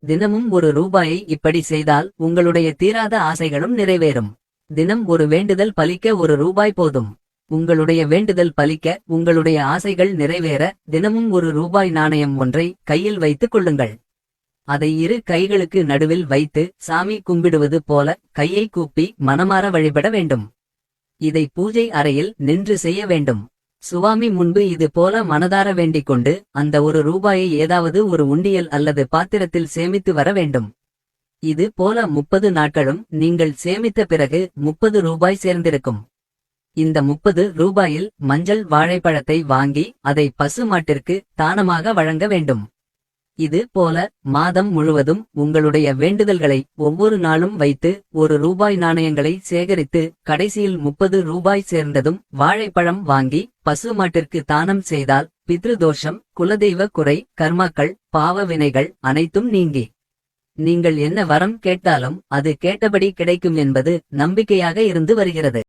தினமும் ஒரு ரூபாயை இப்படி செய்தால் உங்களுடைய தீராத ஆசைகளும் நிறைவேறும். தினம் ஒரு வேண்டுதல் பலிக்க ஒரு ரூபாய் போதும். உங்களுடைய வேண்டுதல் பலிக்க, உங்களுடைய ஆசைகள் நிறைவேற தினமும் ஒரு ரூபாய் நாணயம் ஒன்றை கையில் வைத்துக் கொள்ளுங்கள். அதை இரு கைகளுக்கு நடுவில் வைத்து சாமி கும்பிடுவது போல கையை கூப்பி மனமாற வழிபட வேண்டும். இதை பூஜை அறையில் நின்று செய்ய வேண்டும். சுவாமி முன்பு இது போல மனதார வேண்டிக் கொண்டு அந்த ஒரு ரூபாயை ஏதாவது ஒரு உண்டியல் அல்லது பாத்திரத்தில் சேமித்து வர வேண்டும். இது போல 30 நாட்களும் நீங்கள் சேமித்த பிறகு 30 ரூபாய் சேர்ந்திருக்கும். இந்த 30 ரூபாயில் மஞ்சள் வாழைப்பழத்தை வாங்கி அதை பசு மாட்டிற்கு தானமாக வழங்க வேண்டும். இது போல மாதம் முழுவதும் உங்களுடைய வேண்டுதல்களை ஒவ்வொரு நாளும் வைத்து ஒரு ரூபாய் நாணயங்களை சேகரித்து கடைசியில் 30 ரூபாய் சேர்ந்ததும் வாழைப்பழம் வாங்கி பசு மாட்டிற்கு தானம் செய்தால் பித்ருதோஷம், குலதெய்வ குறை, கர்மாக்கள், பாவ வினைகள் அனைத்தும் நீங்கி நீங்கள் என்ன வரம் கேட்டாலும் அது கேட்டபடி கிடைக்கும் என்பது நம்பிக்கையாக இருந்து வருகிறது.